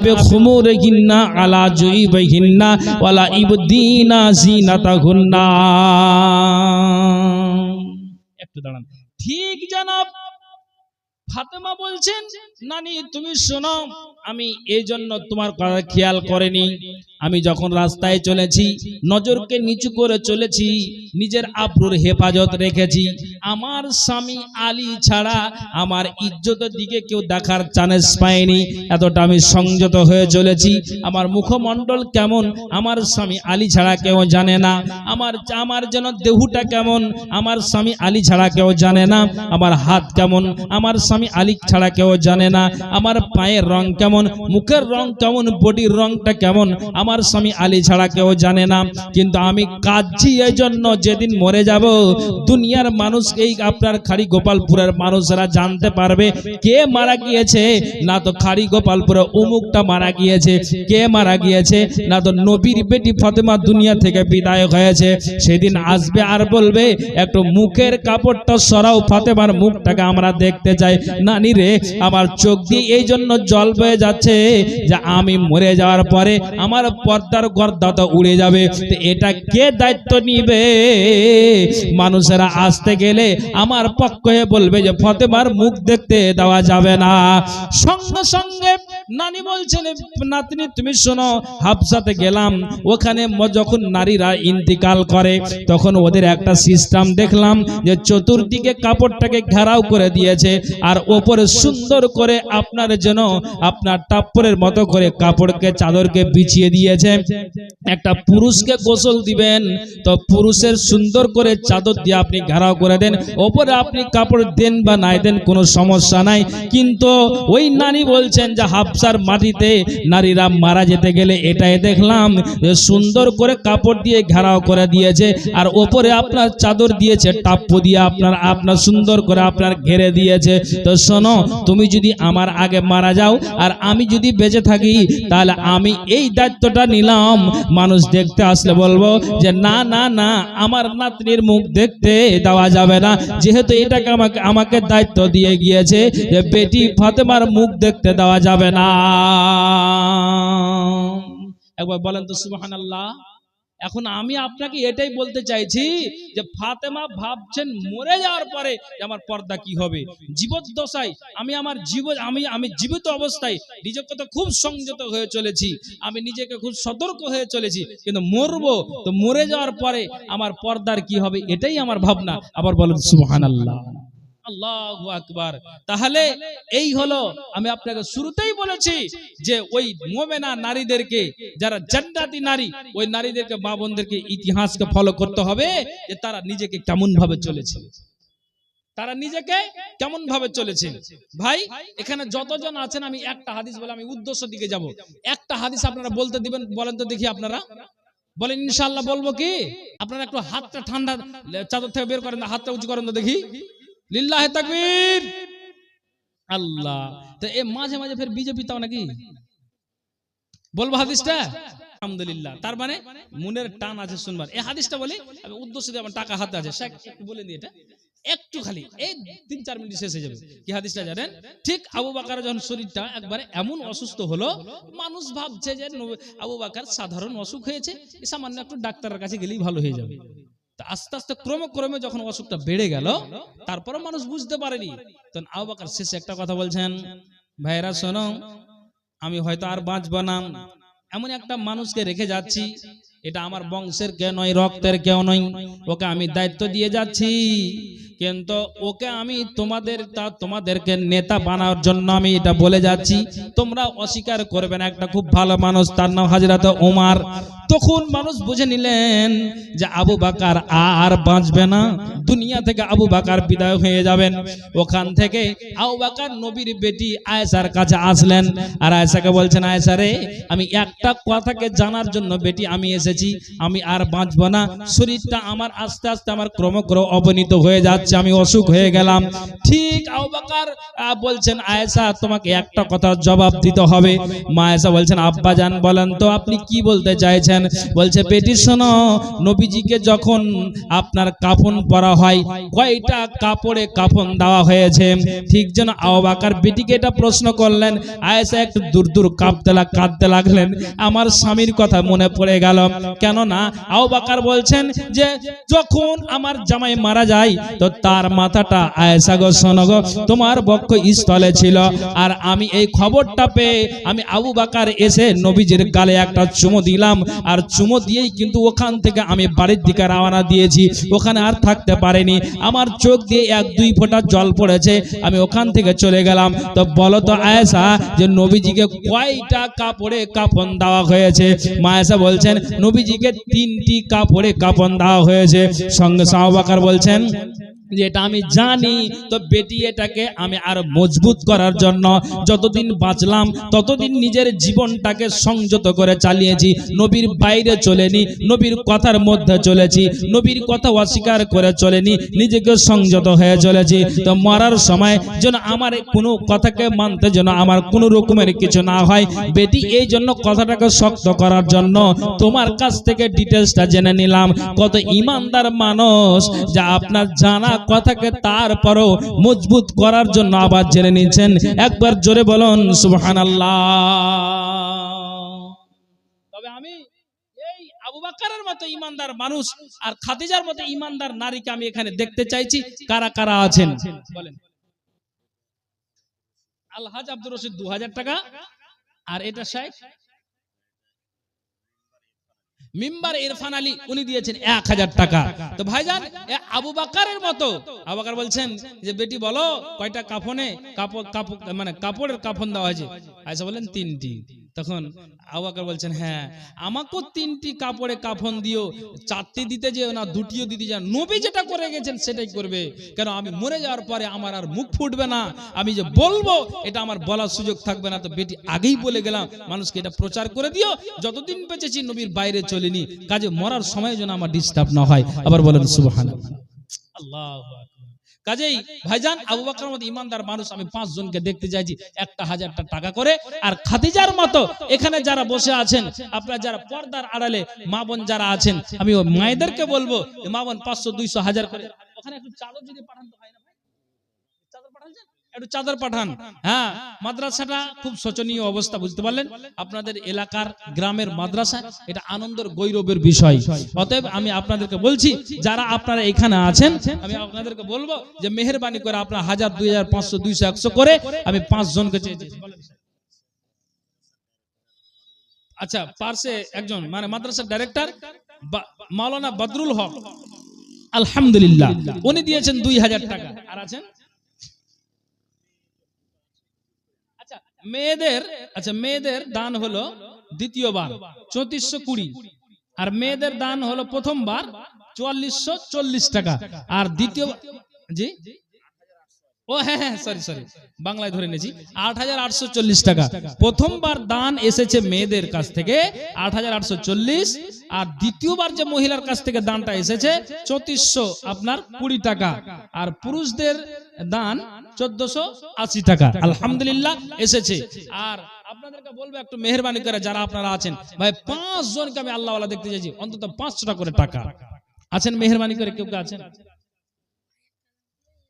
বিখুমুরিহিন্না আলা জুইবিহিন্না ওয়ালা ইবদিনা জিনাতাহুন্না। একটু দাঁড়ান। ঠিক জনাব ফাতেমা বলছেন, নানি তুমি শোনো, আমি এই জন্য তোমার কথা খেয়াল করিনি। আমি যখন রাস্তায় চলেছি নজরকে নিচু করে চলেছি, নিজের আবরুর হেফাজত রেখেছি। আমার স্বামী আলী ছাড়া আমার ইজ্জতের দিকে কেউ দেখার চান্স পায়নি, এতটা আমি সংযত হয়ে চলেছি। আমার মুখমণ্ডল কেমন আমার স্বামী আলী ছাড়া কেউ জানে না। আমার যেন দেহুটা কেমন আমার স্বামী আলী ছাড়া কেউ জানে না। আমার হাত কেমন আমার স্বামী আলী ছাড়া কেউ জানে না। আমার পায়ের রং কেমন, মুখের রং কেমন, বডির রংটা কেমন আমার স্বামী আলী ছাড়া কেউ জানে না। কিন্তু আমি কাঁদছি এই জন্য, যেদিন মরে যাব দুনিয়ার মানুষ, এই আপনার খাড়ি গোপালপুরের মানুষরা জানতে পারবে কে মারা গিয়েছে। না তো খাড়ি গোপালপুরে অমুকটা মারা গিয়েছে, কে মারা গিয়েছে, না তো নবীর বেটি ফাতেমা দুনিয়া থেকে বিদায় হয়েছে। সেদিন আসবে আর বলবে একটু মুখের কাপড়টা সরাও, ফাতেমার মুখটাকে আমরা দেখতে চাই। নানি রে, আমার চোখ দিয়ে এই জন্য জল বয়ে যাচ্ছে যে আমি মরে যাওয়ার পরে আমার পর্দার গর্দাটা উড়ে যাবে। এটা কে দায়িত্ব নিবে? মানুষেরা আসতে গেলে আমার পক্ষ হয়ে বলবে যে ফাতেমার মুখ দেখতে দেওয়া যাবে না। সঙ্গে সঙ্গে নানি বলছেন, নাতনি তুমি শোনো, হাফসাতে গেলাম, ওখানে যখন নারীরা ইন্তিকাল করে তখন ওদের একটা সিস্টেম দেখলাম যে চতুর্দিকে কাপড়টাকে ঘেরাও করে দিয়েছে, আর ওপরে সুন্দর করে আপনার যেন আপনার টাপ্পরের মতো করে কাপড়কে চাদরকে বিছিয়ে দিয়েছে। একটা পুরুষকে গোসল দিবেন তো পুরুষের সুন্দর করে চাদর দিয়ে আপনি ঘেরাও করে দেন, ওপরে আপনি কাপড় দেন বা নাই দেন কোনো সমস্যা নাই। কিন্তু ওই নানি বলছেন যে হাফসার মাটিতে নারীরা মারা যেতে গেলে এটাই দেখলাম যে সুন্দর করে কাপড় দিয়ে ঘেরাও করে দিয়েছে, আর ওপরে আপনার চাদর দিয়েছে, টাপ্প দিয়ে আপনার সুন্দর করে আপনার ঘেরে দিয়েছে। তো শোনো, তুমি যদি আমার আগে মারা যাও আর আমি যদি বেঁচে থাকি, তাহলে আমি এই দায়িত্বটা নিলাম। মানুষ দেখতে আসলে বলবো যে না না না, আমার নাতনির মুখ দেখতে দেওয়া যাবে না, যেহেতু এটাকে আমাকে দায়িত্ব দিয়ে গিয়েছে যে বেটি ফাতেমার মুখ দেখতে দেওয়া যাবে না। একবার বলেন তো সুবহানাল্লাহ। এখন আমি আপনাকে এটাই বলতে চাইছি যে ফাতেমা ভাবছেন মরে যাওয়ার পরে আমার পর্দা কি হবে। জীবদ্দশায় আমি জীবিত অবস্থায় নিজেকে তো খুব সংযত হয়ে চলেছি, আমি নিজেকে খুব সতর্ক হয়ে চলেছি, কিন্তু মরবো তো মরে যাওয়ার পরে আমার পর্দার কি হবে, এটাই আমার ভাবনা। আবার বলেন সুবহানাল্লাহ, আল্লাহু আকবার। তাহলে এই হলো, আমি আপনাকে শুরুতেই বলেছি যে ওই মুমিনা নারীদেরকে, যারা জান্নাতি নারী, ওই নারীদেরকে, মা বোনদেরকে ইতিহাসকে ফলো করতে হবে যে তারা নিজেকে কেমন ভাবে চলেছে, তারা নিজেকে কেমন ভাবে চলেছে। ভাই এখানে যতজন আছেন, আমি একটা হাদিস বলে আমি উদ্দেশ্য দিকে যাব। একটা হাদিস আপনারা বলতে দিবেন, বলেন তো দেখি। আপনারা বলেন ইনশাআল্লাহ। বলবো কি? আপনারা একটু হাতটা ঠান্ডা চাদর থেকে বের করেন, হাতটা উঁচু করেন তো দেখি। লিল্লাহে তাকবীর। আল্লাহ। তো এ মাঝে মাঝে ফের বিজেপি তাও নাকি বলবো হাদিসটা? আলহামদুলিল্লাহ। তার মানে মনের টান আছে শুনবার। এই হাদিসটা বলি, আমি উদ্দেশ্য দিয়ে আমার টাকা হাতে আছে, একটু বলে দিই। এটা একটু খালি এই 3-4 মিনিট শেষ হয়ে যাবে। কি হাদিসটা জানেন? ঠিক আবু বকর যখন শরীরটা একবারে এমন অসুস্থ হলো, মানুষ ভাবছে যে আবু বকর সাধারণ অসুখ হয়েছে, সামান্য একটু ডাক্তারের কাছে গেলেই ভালো হয়ে যাবে। আস্তে আস্তে ক্রমে যখন অসুখটা বেড়ে গেল, তারপরে মানুষ বুঝতে পারেনি। তখন আবু বকর শেষে একটা কথা বলছেন, ভাইরা শোনো, আমি হয়তো আর বাঁচব না, এমন একটা মানুষকে রেখে যাচ্ছি, এটা আমার বংশের কেউ নয়, রক্তের কেউ নয়, ওকে আমি দায়িত্ব দিয়ে যাচ্ছি, কিন্তু ওকে আমি তোমাদেরকে নেতা বানানোর জন্য আমি এটা বলে যাচ্ছি, তোমরা অস্বীকার করবে না। একটা খুব ভালো মানুষ, তার নাম হযরত ওমর। তখন মানুষ বুঝে নিলেন যে আবু বকর আর বাঁচবে না, দুনিয়া থেকে আবু বকর বিদায় হয়ে যাবেন। ওখান থেকে আবু বকর নবীর বেটি আয়েশার কাছে আসলেন, আর আয়েশাকে বলছেন, আয়েশা রে, আমি একটা কথাকে জানার জন্য বেটি আমি এসেছি, আমি আর বাঁচব না, শরীরটা আমার আস্তে আস্তে আমার ক্রমক্রম অবনীত হয়ে যাচ্ছে, আমি অসুখ হয়ে গেলাম। ঠিক আবু বকর বলছেন, আয়েশা তোমাকে একটা কথা জবাব দিতে হবে। মা আয়েশা বলছেন, আব্বা জান বলেন তো আপনি কি বলতে চাইছেন? বলছে বেটি শোনো, নবীজিকে যখন আপনার কাফন পরা হয় কয়টা কাপড়ে কাফন দেওয়া হয়েছে? ঠিক যেন আবু বকর বেটিকে এটা প্রশ্ন করলেন। আয়েশা একটু দূর দূর কাঁদতে লাগলেন। আমার স্বামীর কথা মনে পড়ে গেল। কেননা আবু বকর বলছেন যে যখন আমার জামাই মারা যায় তো তার মাথাটা আয়েশা গো শোনো গো তোমার বক্ষ স্থলে ছিল, আর আমি এই খবরটা পেয়ে আমি আবু বকর এসে নবীজির গালে একটা চুমো দিলাম, আর চুমো দিয়েই কিন্তু ওখান থেকে আমি বাড়ির দিকে রওনা দিয়েছি। ওখানে আর থাকতে পারিনি, আমার চোখ দিয়ে 1-2 ফোঁটা জল পড়েছে, আমি ওখান থেকে চলে গেলাম। তো বলো তো আয়েশা যে নবীজিকে কয়টা কাপড়ে কাফন দেওয়া হয়েছে? মা আয়েশা বলছেন নবীজিকে 3টি কাপড়ে কাফন দেওয়া হয়েছে। সঙ্গে আবু বকর বলছেন যেটা আমি জানি। তো বেটি এটাকে আমি আর মজবুত করার জন্য যতদিন বাঁচলাম ততদিন নিজের জীবনটাকে সংযত করে চালিয়েছি, নবীর বাইরে চলেনি, নবীর কথার মধ্যে চলেছি, নবীর কথা অস্বীকার করে চলেনি, নিজেকে সংযত হয়ে চলেছি। তো মরার সময় যেন আমার কোনো কথাকে মানতে যেন আমার কোনো রকমের কিছু না হয়। বেটি এই জন্য কথাটাকে শক্ত করার জন্য তোমার কাছ থেকে ডিটেলসটা জেনে নিলাম। কত ইমানদার মানুষ যা আপনার জানা কথাকে তারপরও মজবুত করার জন্য আবার জেনে নিচ্ছেন। একবার জোরে বলুন সুবহানাল্লাহ। তবে আমি এই আবু বকরের মতো ইমানদার মানুষ আর খাদিজার মতো ইমানদার নারীকে আমি এখানে দেখতে চাইছি। কারা কারা আছেন বলেন? আলহাজ আব্দুর রশিদ 2000 টাকা, আর এটা শেখ মিম্বার ইরফান আলী উনি দিয়েছেন 1000 টাকা। তো ভাইজান আবু বকরের মতো আবু বকর বলছেন যে বেটি বলো কয়টা কাফনে মানে কাপড়ের কাফন দেওয়া হয়েছে? আয়েশা বলেন 3টি। তখন আবু বকর বলছেন হ্যাঁ আমাকেও 3টি কাপড়ে কাফন দিও, 4টি দিতে যেও না, 2টিও দিতে যান। নবী যেটা করে গেছেন সেটাই করবে, কেন আমি মরে যাওয়ার পরে আমার আর মুখ ফুটবে না, আমি যে বলবো এটা আমার বলার সুযোগ থাকবে না। তো বেটি আগেই বলে গেলাম মানুষকে এটা প্রচার করে দিও, যতদিন বেঁচেছি নবীর বাইরে চলিনি, কাজে মরার সময় যেন আমার ডিস্টার্ব না হয়। আবার বলেন সুবহানাল্লাহ। আল্লাহু আকবার। কাজেই ভাইজান আবু বকরের মতো ইমানদার মানুষ আমি 5 জনকে দেখতে চাইছি, একটা 1000 টাকা করে। আর খাদিজার মতো এখানে যারা বসে আছেন, আপনারা যারা পর্দার আড়ালে মা বোন যারা আছেন, আমি ওই মায়েদেরকে বলবো মা বোন 500 200 1000 করে ওখানে একটু চাদর যদি পাঠান তো হয় না ভাই? চাদর পাঠাচ্ছেন, একটু চাদর পাঠান। হ্যাঁ, মাদ্রাসাটা খুব শোচনীয় অবস্থা, বুঝতে পারলেন? আপনাদের এলাকার গ্রামের মাদ্রাসা এটা আনন্দের গৌরবের বিষয়। অতএব আমি আপনাদেরকে বলছি যারা আপনারা এখানে আছেন, আমি আপনাদেরকে বলবো যে মেহেরবানি করে আপনারা 1000 2000 500 200 100 করে আমি 5 জনকে চেয়েছি। আচ্ছা, পার্শ্বে একজন মানে মাদ্রাসার ডাইরেক্টর মাওলানা বদরুল হক, আলহামদুলিল্লাহ উনি দিয়েছেন 2000 টাকা। আর আছেন মেয়েদের দান হলো দ্বিতীয়বার 3420, আর মেয়েদের দান হলো প্রথমবার 4440 টাকা, আর দ্বিতীয় জি ও হ্যাঁ সরি বাংলায় ধরে নিয়েছি 8840 টাকা। প্রথমবার দান এসেছে মেয়েদের কাছ থেকে 8840, আর দ্বিতীয়বার যে মহিলার কাছ থেকে দানটা এসেছে 3400 আপনার 20 টাকা, আর পুরুষদের দান 1480 টাকা আলহামদুলিল্লাহ এসেছে। আর আপনাদেরকে বলবো একটু মেহেরবানি করে যারা আপনারা আছেন ভাই 5 জনকে আমি আল্লাহওয়ালা দেখতে চাইছি, অন্তত 500 করে টাকা আছেন, মেহেরবানি করে কেউ আছেন?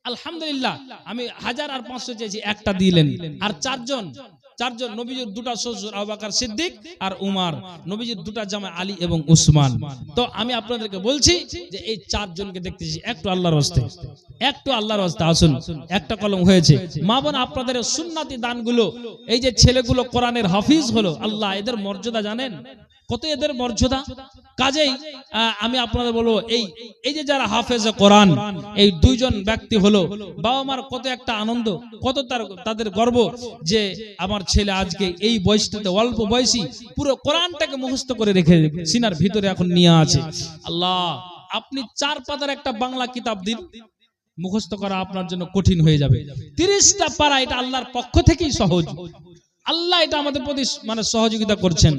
আলহামদুলিল্লাহ আমি 1000 আর 500 চেয়েছি, একটা দিলেন। আর চারজন নবীজির দুটা শ্বশুর আবু বকর সিদ্দিক আর উমর, নবীজির দুটা জামাই আলী এবং উসমান। তো আমি আপনাদেরকে বলছি যে এই 4 জনকে দেখতেছি, একটু আল্লাহর রাস্তায় আসুন। একটা কলম হয়েছে মা বোন, আপনাদের সুন্নাতি দানগুলো, এই যে ছেলেগুলো কোরআনের হাফিজ হলো, আল্লাহ এদের মর্যাদা জানেন কত, এদের মর্যাদা। কাজেই আমি আপনাদের বলবো এই যে যারা হাফেজে কোরআন, এই 2 জন ব্যক্তি হলো বাবা মার কত একটা আনন্দ, কত তাদের গর্ব যে আমার ছেলে আজকে এই বয়সটাতে, অল্প বয়সী পুরো কোরআনটাকে মুখস্থ করে রেখে সিনার ভিতরে এখন নিয়ে আছে। আল্লাহ আপনি 4 পাতার একটা বাংলা কিতাব দিন, মুখস্থ করা আপনার জন্য কঠিন হয়ে যাবে। 30টা পারা এটা আল্লাহর পক্ষ থেকেই সহজ। আল্লাহ এটা আমাদের প্রতি মানে সহযোগিতা করছেন।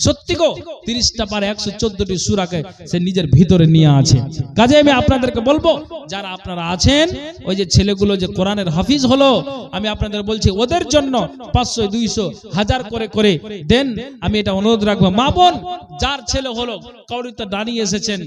সত্যি গো, 30টা পারে 114টি সূরাকে সে নিজের ভিতরে নিয়ে আছে। কাজে আমি আপনাদেরকে বলবো, যারা আপনারা আছেন ওই যে ছেলেগুলো যে কোরআনের হাফিজ হলো, আমি আপনাদের বলছি ওদের জন্য 500, 200, 1000 করে করে দেন। আমি এটা অনুরোধ রাখবো। মা বোন যার ছেলে হলো, কাউরিতে দাঁড়িয়ে এসেছেন,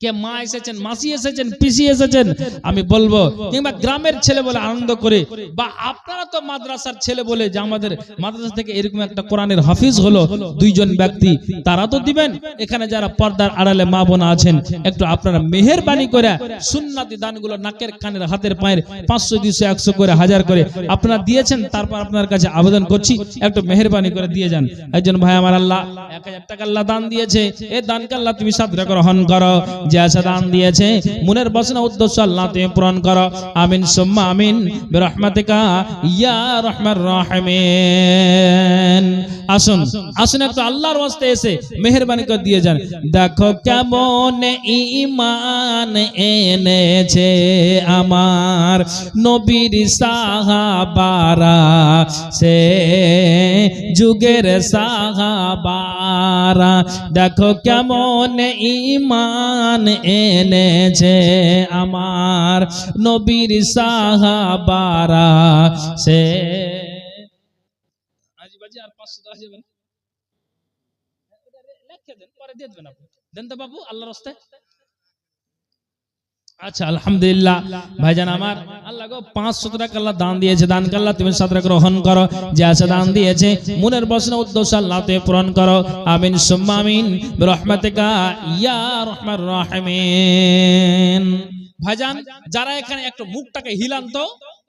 কে মা এসেছেন, মাসি এসেছেন, পিসি এসেছেন, আমি বলবো, কিংবা গ্রামের ছেলে বলে আনন্দ করে, বা আপনারা তো মাদ্রাসার ছেলে বলে যে আমাদের মাদ্রাসা থেকে এরকম একটা কোরআনের হাফিজ হলো 2 জন ব্যক্তি, তারা তো দিবেন। এখানে যারা পর্দার আড়ালে মা বোন আছেন, একটু আপনারা মেহেরবানি করে সুন্নাতি দানগুলো নাকের কানের হাতের পায়ের 500, 200, 100 করে 1000 করে আপনারা দিয়েছেন, তারপর আপনার কাছে আবেদন করছি একটু মেহেরবানি করে দিয়ে যান। একজন ভাই আমার আল্লাহ 1000 টাকা আল্লাহ দান দিয়েছে, এই দানকে আল্লাহ তুমি সাদরে গ্রহণ করো। যে আশা দান দিয়েছে মনের বাসনা উদ্দেশ্য আল্লাহ তুমি পূরণ করো। আমিন সুম্মা আমিন বিরহমাতিকা ইয়া রাহমার রাহিমিন। আসুন আসুন একটু আল্লাহর ওয়াস্তে এসে মেহেরবানি করে দিয়ে যান। দেখো কেমন ঈমান এনেছে আমার নবীর সাহাবারা, সে যুগের সাহাবারা, দেখো কেমন ঈমান এনেছে আমার নবীর সাহাবারা, সে আর 500 দেওয়া যাবে না, লিখে দেন, পরে দিয়ে দেবেন আপনি, দেন তো বাবু আল্লাহর রাস্তায়। আচ্ছা আলহামদুলিল্লাহ ভাইজান আমার, আল্লাহ গো 500 টাকা আল্লাহ দান দিয়েছে, দান আল্লাহ তুমি সাদরে গ্রহণ করো। যে আছে দান দিয়েছে মনের বাসনা উদ্দেশ্য আল্লাহ তুমি পূরণ করো। আমিন সুম্মা আমিন বিরহমাতিকা ইয়া রাহমার রাহিমিন। ভাইজান যারা এখানে একটু মুখটাকে হিলান তো,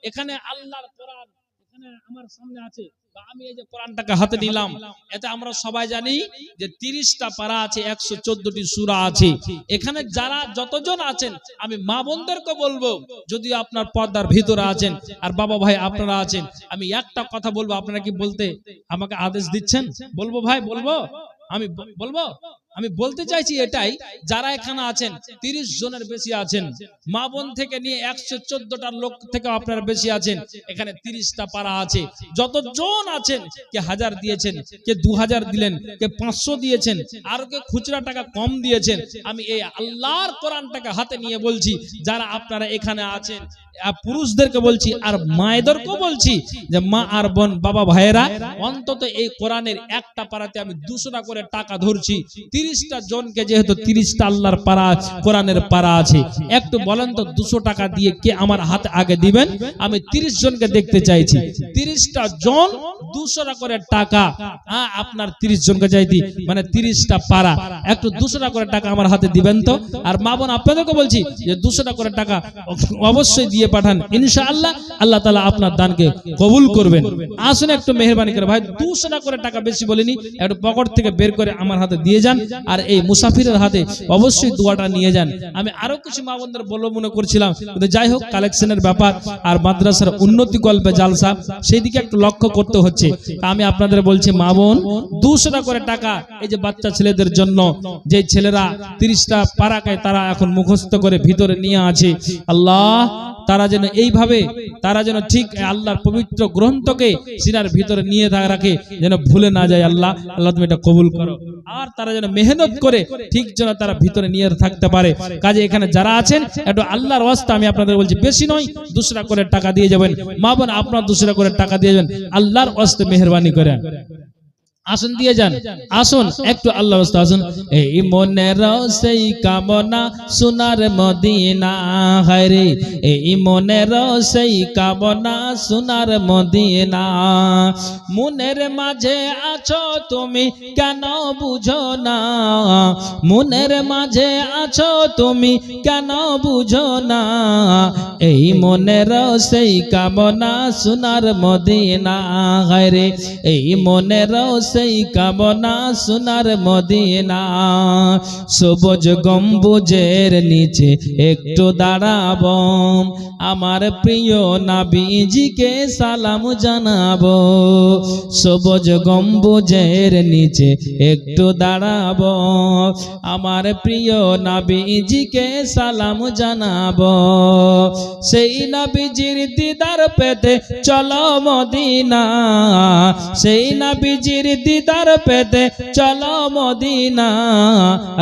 এখানে আল্লাহর কোরআন এখানে আমার সামনে আছে, বা আমি এই যে কোরআনটাকে হাতে নিলাম, এতে আমরা সবাই জানি যে 30টা পারা আছে, 114টি সূরা আছে। এখানে যারা যতজন আছেন, আমি মা বোনদেরকে বলবো, যদি আপনার পর্দার ভিতরে আছেন আর বাবা ভাই আপনারা আছেন, আমি একটা কথা বলবো, আপনারা কি বলতে আমাকে আদেশ দিচ্ছেন? বলবো ভাই, বলবো, আমি বলবো। আমি বলতে চাইছি এটাই, যারা এখানে আছেন 30 জনের বেশি আছেন, মা বোন থেকে নিয়ে 114টা লোক থেকে আপনারা বেশি আছেন, এখানে 30টা পারা আছে। যতজন আছেন, কে 1000 দিয়েছেন, কে 2000 দিলেন, কে 500 দিয়েছেন, আর কে খুচরা টাকা কম দিয়েছেন, আমি এই আল্লাহর কোরআনটাকে হাতে নিয়ে বলছি, যারা আপনারা এখানে আছেন, পুরুষদেরকে বলছি আর মায়েদেরকেও বলছি, যে মা আর বোন বাবা ভাইয়েরা, অন্তত এই কোরআনের একটা পারাতে আমি 200 করে টাকা ধরছি। 30টা জনকে যেহেতু 30টা আল্লাহর পারা কোরআনের পারা আছে, একটু বলেন তো 200 টাকা দিয়ে কে আমার হাতে আগে দিবেন? আমি 30 জনকে দেখতে চাইছি। 30টা জন 200 করে টাকা, আপনার 30 জনকে চাইছি, মানে 30টা পারা, একটু 200 করে টাকা আমার হাতে দিবেন তো। আর মা বোন আপনাদেরকে বলছি যে 200 করে টাকা অবশ্যই দিয়ে পাঠান, ইনশাআল্লাহ আল্লাহ তাআলা আপনার দানকে কবুল করবেন। আসুন একটু মেহেরবানি করে ভাই, 200 করে টাকা বেশি বলিনি, একটু পকেট থেকে বের করে আমার হাতে দিয়ে যান, আর এই মুসাফিরের হাতে অবশ্যই দোয়াটা নিয়ে যান। আমি আরো কিছু মা বোনদের বলবো মনে করছিলাম, কিন্তু যাই হোক, কালেকশনের ব্যাপার আর মাদ্রাসার উন্নতি গল্পে জালসা, সেই দিকে একটু লক্ষ্য করতে হচ্ছে। আমি আপনাদের বলছি মা বোন, 200 করে টাকা এই যে বাচ্চা ছেলেদের জন্য, যে ছেলেরা 30টা পারাকে তারা এখন মুখস্থ করে ভিতরে নিয়ে আছে, আল্লাহ তারা যেন এইভাবে, তারা যেন ঠিক আল্লাহর পবিত্র গ্রন্থকে সিনার ভিতরে নিয়ে রাখে, যেন ভুলে না যায়। আল্লাহ আল্লাহ তুমি এটা কবুল করো। আর তারা যেন মেহনত করে ঠিক যেন তারা ভিতরে নিয়ে থাকতে পারে। কাজে এখানে যারা আছেন, একটু আল্লাহর ওয়াস্তে আমি আপনাদের বলছি, বেশি নয়, 200 করে টাকা দিয়ে যাবেন। মা বোন আপনার 200 করে টাকা দিয়ে যাবেন, আল্লাহর ওয়াস্তে মেহেরবানি করে আসুন দিয়ে যান। আসুন একটু আল্লাহর রাস্তা আসুন। এই মনের সেই কামনা সোনার মদিনা, হায়রে এই মনের সেই কামনা সোনার মদিনা, মনের মাঝে আছো তুমি কেন বুঝো না, মনের মাঝে আছো তুমি কেন বুঝো না, এই মনের সেই কামনা সোনার মদিনা, হায়রে এই মনের সেই কামনা সোনার মদিনা সবুজ গম্বুজের নিচে একটু দাঁড়াবো আমার প্রিয় নবীজিকে সালাম জানাবো সবুজ গম্বুজের নিচে একটু দাঁড়াবো আমার প্রিয় নবীজিকে সালাম জানাবো সেই নবীজির দিদার পেতে চলো মদিনা সেই নবীজির দিদার পেতে চলো মদিনা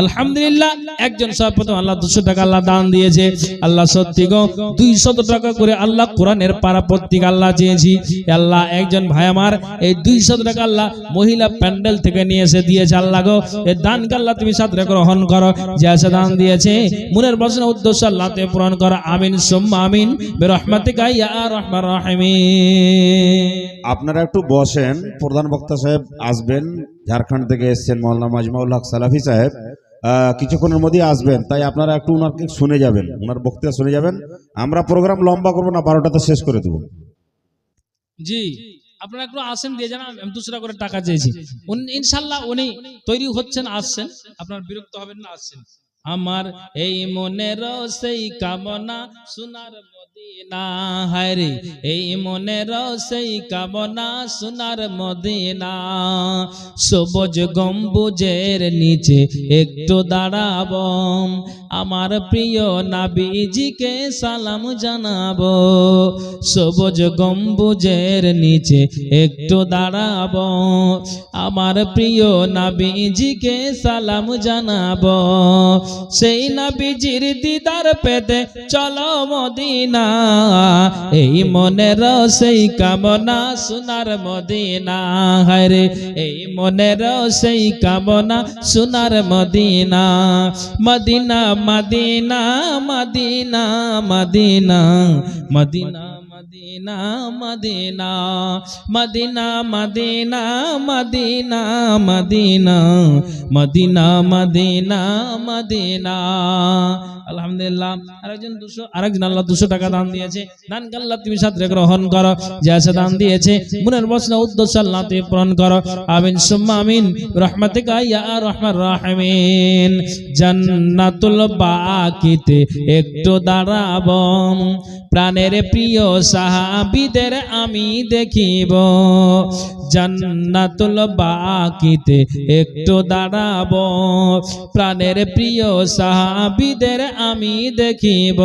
আলহামদুলিল্লাহ একজন সর্বপ্রথম আল্লাহ 200 টাকা আল্লাহ দান দিয়েছে আল্লাহ সত্যি গো 200 টাকা করে আল্লাহ কোরআনের পারা প্রত্যেক আল্লাহ চেয়েছি আল্লাহ একজন ভাই আমার এই 200 টাকা আল্লাহ মহিলা প্যান্ডেল থেকে নিয়ে এসে দিয়েছে আল্লাহ গো এই দানকে আল্লাহ তুমি সাদরে গ্রহণ করো যে এসে দান দিয়েছে মনের বাসনা উদ্দেশ্য আল্লাহ তে পূরণ করো আমিন সুম্মা আমিন বিরহমাতিকা ইয়া আরহামার রাহিমিন। আপনারা একটু বসেন প্রধান বক্তা সাহেব আসবেন ঝাড়খণ্ড থেকে এসেছেন মাওলানা মাজমাউল হক সালাফি সাহেব কিছুক্ষণের মধ্যে আসবেন তাই আপনারা একটু ওনাকে শুনে যাবেন ওনার বক্তব্য শুনে যাবেন আমরা প্রোগ্রাম লম্বা করবো না 12টাতে শেষ করে দেবো জি আপনারা একটু আসেন দিয়ে যান আমি 200 টাকা করে টাকা চেয়েছি ইনশাআল্লাহ উনি তৈরি হচ্ছেন আসছেন আপনারা বিরক্ত হবেন না আসছেন আমার এই মনের সেই কামনা সোনার মদিনা হায় রে এই মনের সেই কামনা সোনার মদিনা সবুজ গম্বুজের নিচে একটু দাঁড়াবো আমার প্রিয় নবীজিকে সালাম জানাবো সবুজ গম্বুজের নিচে একটু দাঁড়াবো আমার প্রিয় নবীজিকে সালাম জানাবো সেই নবীজির দিদার পেতে চলো মদিনা এই মনের সেই কামনা সোনার মদিনা হায় রে এই মনের সেই কামনা সোনার Medina Medina Medina Medina Medina Medina Medina Medina Medina Medina Medina Medina Medina Medina Medina আলহামদুলিল্লাহ আরেকজন আল্লাহ 200 টাকা দান দিয়েছে দানকে আল্লাহ তুমি সাদরে গ্রহণ করো যে আছে দান দিয়েছে মনের বাসনা উদ্দেশ্য আল্লাহ তুমি পূরণ করো আমিন সুম্মা আমিন বিরহমাতিকা ইয়া আরহামার রাহিমিন জান্নাতুল বাকিতে একটু দাঁড়াবো প্রাণের প্রিয় সাহাবীদের আমি দেখিব জান্নাতুল বাকিতে একটু দাঁড়াবো প্রাণের প্রিয় সাহাবীদের আমি দেখিব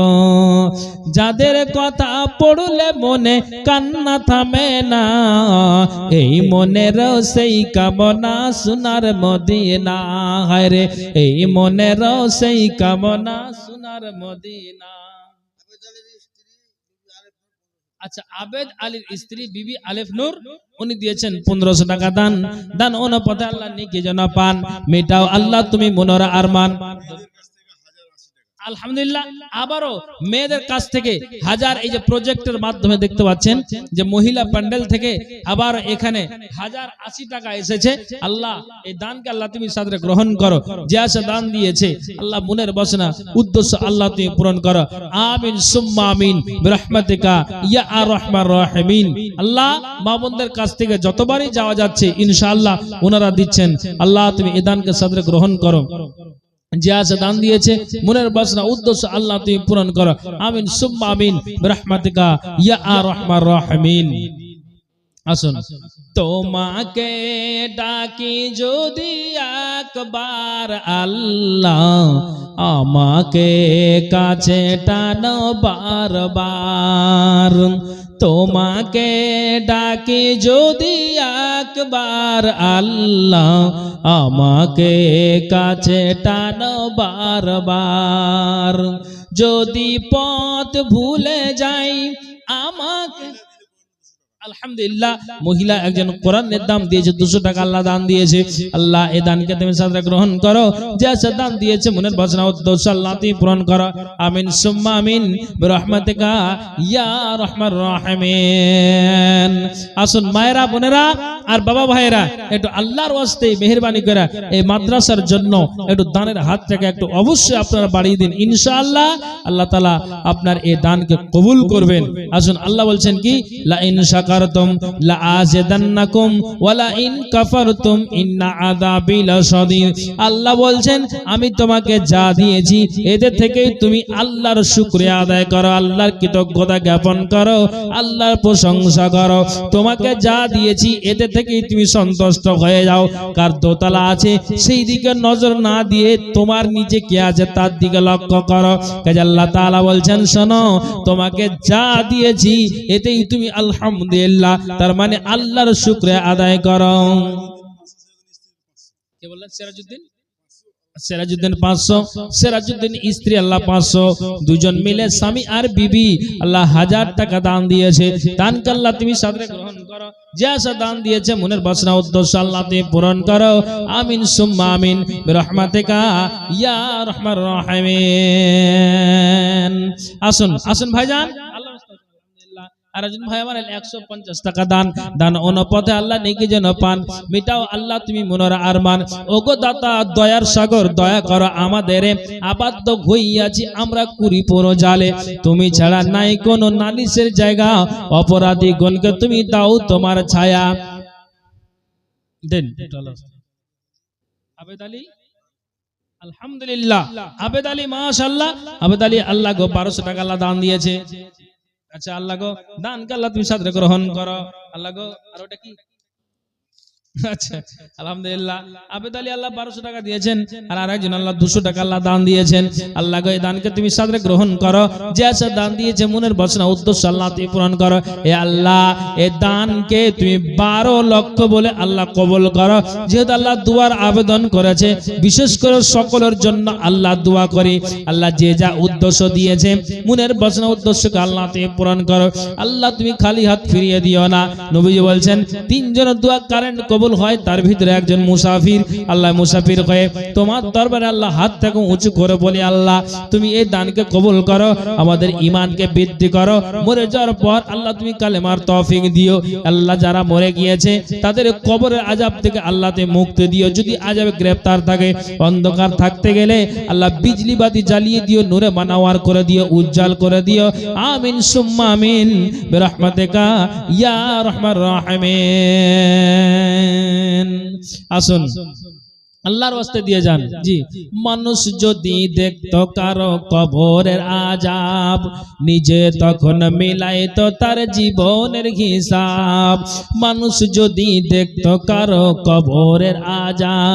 যাদের কথা পড়লে মনে কান্না থামে না এই মনের সেই কামনা সোনার মদিনা হায় রে এই মনের সেই কামনা সোনার মদিনা আচ্ছা আবেদ আলীর স্ত্রী বিবি আলেফ নূর উনি দিয়েছেন 1500 টাকা দান দান অনুপাতে আল্লাহ নেকি যেন পান মেটাও আল্লাহ তুমি মনোরা আরমান আলহামদুলিল্লাহ আবারও মেয়েদের কাছ থেকে 1000 এই যে প্রজেক্টের মাধ্যমে দেখতে পাচ্ছেন যে মহিলা প্যান্ডেল থেকে আবার এখানে 1080 টাকা এসেছে আল্লাহ এই দানকে আল্লাহ তুমি সাদরে গ্রহণ করো যে আসে দান দিয়েছে আল্লাহ মনের বাসনা উদ্দেশ্য আল্লাহ তুমি পূরণ করো আমিন সুম্মা আমিন বিরহমাতিকা ইয়া আরহামার রাহিমিন আল্লাহ মা বোনদের কাছ থেকে যতবারই যাওয়া যাচ্ছে ইনশাআল্লাহ ওনারা দিচ্ছেন আল্লাহ তুমি এই দানকে সাদরে গ্রহণ করো যে আছে দান দিয়েছে মনের বাসনা উদ্দেশ্য আল্লাহ তুমি পূরণ করো আমিন সুম্মা আমিন বিরহমাতিকা ইয়া আরহামার রাহিমিন আসুন তোমাকে ডাকি যদি একবার আল্লাহ আমাকে কাছে টানো বারবার তোমাকে ডাকি যদি একবার আল্লাহ আমাকে কাছে টানো বারবার যদি পথ ভুলে যাই আমাকে আলহামদুলিল্লাহ মহিলা একজন কোরআনের দাম দিয়েছে 200 টাকা আল্লাহ দান দিয়েছে আল্লাহ এই দানকে তুমি সাদরে গ্রহণ করো যে আছে দান দিয়েছে মনের বাসনা উদ্দেশ্য আল্লাহ তুমি পূরণ করো আমিন সুম্মা আমিন বিরহমাতিকা ইয়া আরহামার রাহিমিন আসুন মায়েরা বোনেরা আর বাবা ভাইরা একটু আল্লাহর ওয়াস্তে মেহেরবানি করে এই মাদ্রাসার জন্য একটু দানের হাত থেকে একটু অবশ্যই আপনারা বাড়িয়ে দিন ইনশাআল্লাহ আল্লাহ তাআলা আপনার এই দানকে কবুল করবেন আসুন আল্লাহ বলছেন কি লা ইন শাকার শাকারতুম লাআযিদান্নাকুম ওয়া লা ইন কাফারতুম ইন্না আযাবি লাশাদীদ। আল্লাহ বলছেন আমি তোমাকে যা দিয়েছি এদের থেকেই তুমি আল্লাহর শুকরিয়া আদায় করো, আল্লাহর কৃতজ্ঞতা জ্ঞাপন করো, আল্লাহর প্রশংসা করো। তোমাকে যা দিয়েছি এদের থেকেই তুমি সন্তুষ্ট হয়ে যাও। কার দোতলা আছে সেই দিকে নজর না দিয়ে তোমার নিচে কে আছে তার দিকে লক্ষ্য করো। কাজে আল্লাহ তাআলা বলছেন শোনো, তোমাকে যা দিয়েছি এতেই তুমি আলহামদুলিল্লাহ, তার মানে আল্লাহর শুকরিয়া আদায় করো। কে বললেন? সিরাজউদ্দিন। সিরাজউদ্দিন 500, সিরাজউদ্দিন স্ত্রী আল্লাহ 500, দুজন মিলে স্বামী আর বিবি আল্লাহ 1000 টাকা দান দিয়েছে। দানকে আল্লাহ তুমি সাদরে গ্রহণ করো। যে আশা দান দিয়েছে মনের বাসনা উদ্দেশ্য আল্লাহ তুমি পূরণ করো। আমিন সুম্মা আমিন বিরহমাতিকা ইয়া আরহামার রাহিমিন। আসুন আসুন ভাইজান, আল্লাহ আর একজন ভাই আমার 150 টাকা দান, দান অনুপাতে আল্লাহ নেকি যেন পান। মিটাও আল্লাহ তুমি মনের আরমান। ওগো দাতা দয়ার সাগর, দয়া করো আমাদের, আবদ্ধ হইয়াছি আমরা কুড়িপুর জালে। তুমি ছাড়া নাই কোনো নালিশের জায়গা, অপরাধী গণকে তুমি দাও তোমার ছায়া। দেন আবেদ আলী, আলহামদুলিল্লাহ আবেদ আলী, মাশাআল্লাহ আবেদ আলী আল্লাহ গো 1200 টাকা আল্লাহ দান দিয়েছে। আচ্ছা আল্লাহ গো দানকে আল্লাহ তুমি সাদরে গ্রহণ করো। আল্লাহ গো আর ওটা কি? আচ্ছা আলহামদুলিল্লাহ আবেদ আলী আল্লাহ 1200 টাকা দিয়েছেন, আর আরেকজন আল্লাহ 200 টাকা আল্লাহ দান দিয়েছেন। আল্লাহ গো এই দানকে তুমি সাদরে গ্রহণ করো। যে আশা দান দিয়েছে মনের বাসনা উদ্দেশ্য আল্লাহ তুমি পূরণ করো। এ আল্লাহ এই দানকে তুমি 12 লক্ষ বলে আল্লাহ কবুল করো। যেহেতু আল্লাহ দুয়ার আবেদন করেছে, বিশেষ করে সকলের জন্য আল্লাহ দোয়া করি। আল্লাহ যে যা উদ্দেশ্য দিয়েছে মনের বাসনা উদ্দেশ্যকে আল্লাহ তুমি পূরণ করো। আল্লাহ তুমি খালি হাত ফিরিয়ে দিও না। নবীজি বলছেন তিনজনের দোয়া কারেন্ট কবুল হয়, তার ভিতরে একজন মুসাফির। আল্লাহ মুসাফির হয়ে তোমার দরবারে আল্লাহ হাত থেকে উঁচু করে বলি আল্লাহ তুমি এই দানকে কবুল করো, আমাদের ঈমানকে বৃদ্ধি করো। মরে যাওয়ার পর আল্লাহ তুমি কালেমার তৌফিক দিও। আল্লাহ যারা মরে গিয়েছে তাদের কবরের আযাব থেকে আল্লাহ তুমি মুক্তি দিও। যদি আযাবে গ্রেফতার থাকে, অন্ধকার থাকতে গেলে আল্লাহ বিজলি বাতি জ্বালিয়ে দিও, নূরে মানাওয়ার করে দিও, উজ্জ্বল করে দিও। আমিন সুম্মা আমিন বিরহমাতিকা ইয়া আরহামার রাহিমিন। আসুন আল্লাহর ওয়াস্তে দিয়ে যান। জি, মানুষ যদি দেখতো কারো কবরের আযাব, নিজে তখন মিলাইতো তার জীবনের হিসাব। মানুষ যদি দেখতো কারো কবরের আযাব,